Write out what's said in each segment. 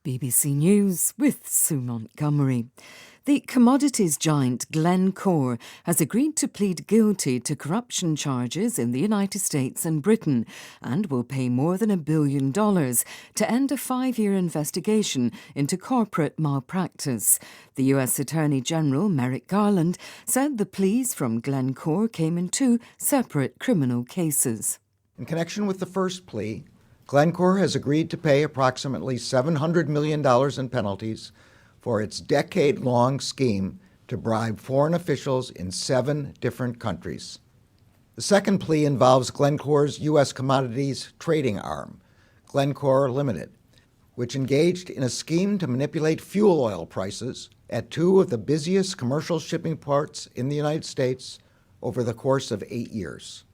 BBC News with Sue Montgomery. The commodities giant Glencore has agreed to plead guilty to corruption charges in the United States and Britain and will pay more than $1 billion to end a 5-year investigation into corporate malpractice. The US Attorney General Merrick Garland said the pleas from Glencore came in 2 separate criminal cases. In connection with the first plea, Glencore has agreed to pay approximately $700 million in penalties for its decade-long scheme to bribe foreign officials in 7 different countries. The second plea involves Glencore's U.S. commodities trading arm, Glencore Limited, which engaged in a scheme to manipulate fuel oil prices at 2 of the busiest commercial shipping ports in the United States over the course of 8 years.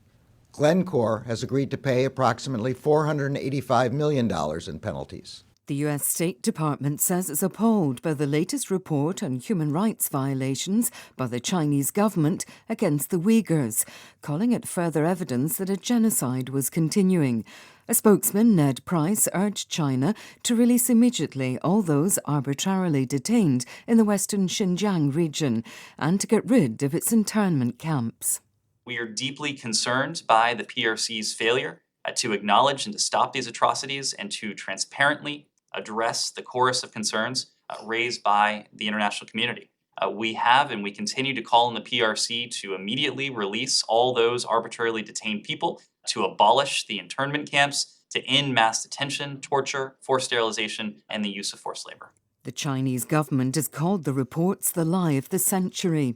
Glencore has agreed to pay approximately $485 million in penalties. The U.S. State Department says it's appalled by the latest report on human rights violations by the Chinese government against the Uyghurs, calling it further evidence that a genocide was continuing. A spokesman, Ned Price, urged China to release immediately all those arbitrarily detained in the western Xinjiang region and to get rid of its internment camps. We are deeply concerned by the PRC's failure to acknowledge and to stop these atrocities and to transparently address the chorus of concerns raised by the international community. We have and we continue to call on the PRC to immediately release all those arbitrarily detained people, to abolish the internment camps, to end mass detention, torture, forced sterilization, and the use of forced labor. The Chinese government has called the reports the lie of the century.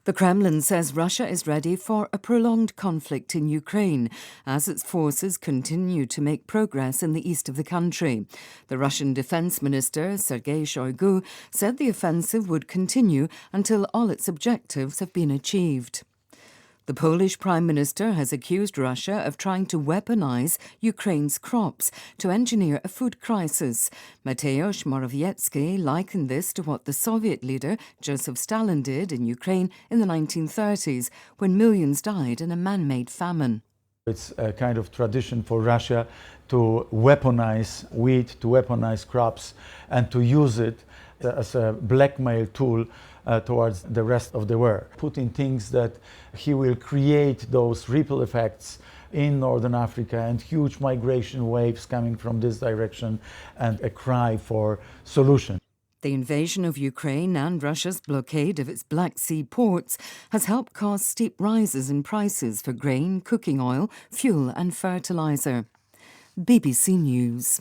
The Kremlin says Russia is ready for a prolonged conflict in Ukraine as its forces continue to make progress in the east of the country. The Russian Defense Minister, Sergei Shoigu, said the offensive would continue until all its objectives have been achieved. The Polish Prime Minister has accused Russia of trying to weaponize Ukraine's crops to engineer a food crisis. Mateusz Morawiecki likened this to what the Soviet leader Joseph Stalin did in Ukraine in the 1930s, when millions died in a man-made famine. It's a kind of tradition for Russia to weaponize wheat, to weaponize crops, and to use it as a blackmail tool towards the rest of the world. Putin thinks that he will create those ripple effects in Northern Africa and huge migration waves coming from this direction and a cry for solution. The invasion of Ukraine and Russia's blockade of its Black Sea ports has helped cause steep rises in prices for grain, cooking oil, fuel and fertiliser. BBC News.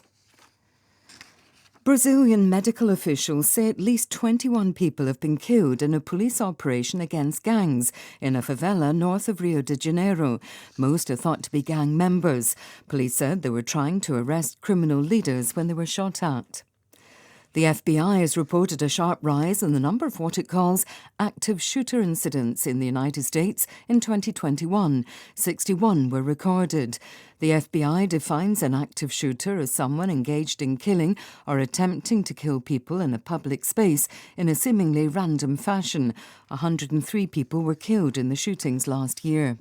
Brazilian medical officials say at least 21 people have been killed in a police operation against gangs in a favela north of Rio de Janeiro. Most are thought to be gang members. Police said they were trying to arrest criminal leaders when they were shot at. The FBI has reported a sharp rise in the number of what it calls active shooter incidents in the United States in 2021. 61 were recorded. The FBI defines an active shooter as someone engaged in killing or attempting to kill people in a public space in a seemingly random fashion. 103 people were killed in the shootings last year.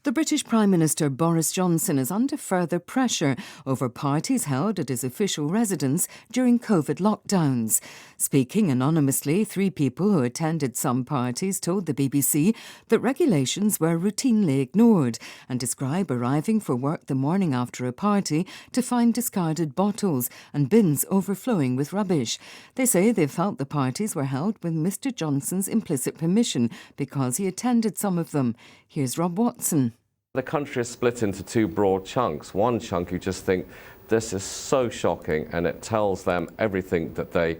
The British Prime Minister Boris Johnson is under further pressure over parties held at his official residence during COVID lockdowns. Speaking anonymously, 3 people who attended some parties told the BBC that regulations were routinely ignored and describe arriving for work the morning after a party to find discarded bottles and bins overflowing with rubbish. They say they felt the parties were held with Mr Johnson's implicit permission because he attended some of them. Here's Rob Watson. The country is split into 2 broad chunks. One chunk you just think, this is so shocking, and it tells them everything that they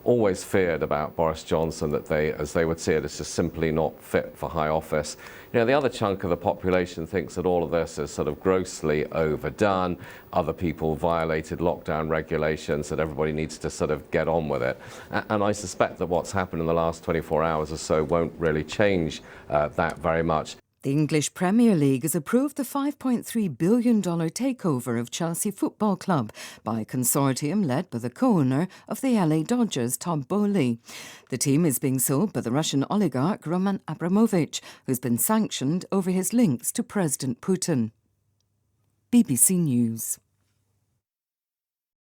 always feared about Boris Johnson, that they, as they would see it, is just simply not fit for high office. You know, the other chunk of the population thinks that all of this is sort of grossly overdone. Other people violated lockdown regulations, that everybody needs to sort of get on with it. And I suspect that what's happened in the last 24 hours or so won't really change that very much. The English Premier League has approved the $5.3 billion takeover of Chelsea Football Club by a consortium led by the co-owner of the LA Dodgers, Todd Boehly. The team is being sold by the Russian oligarch Roman Abramovich, who's been sanctioned over his links to President Putin. BBC News.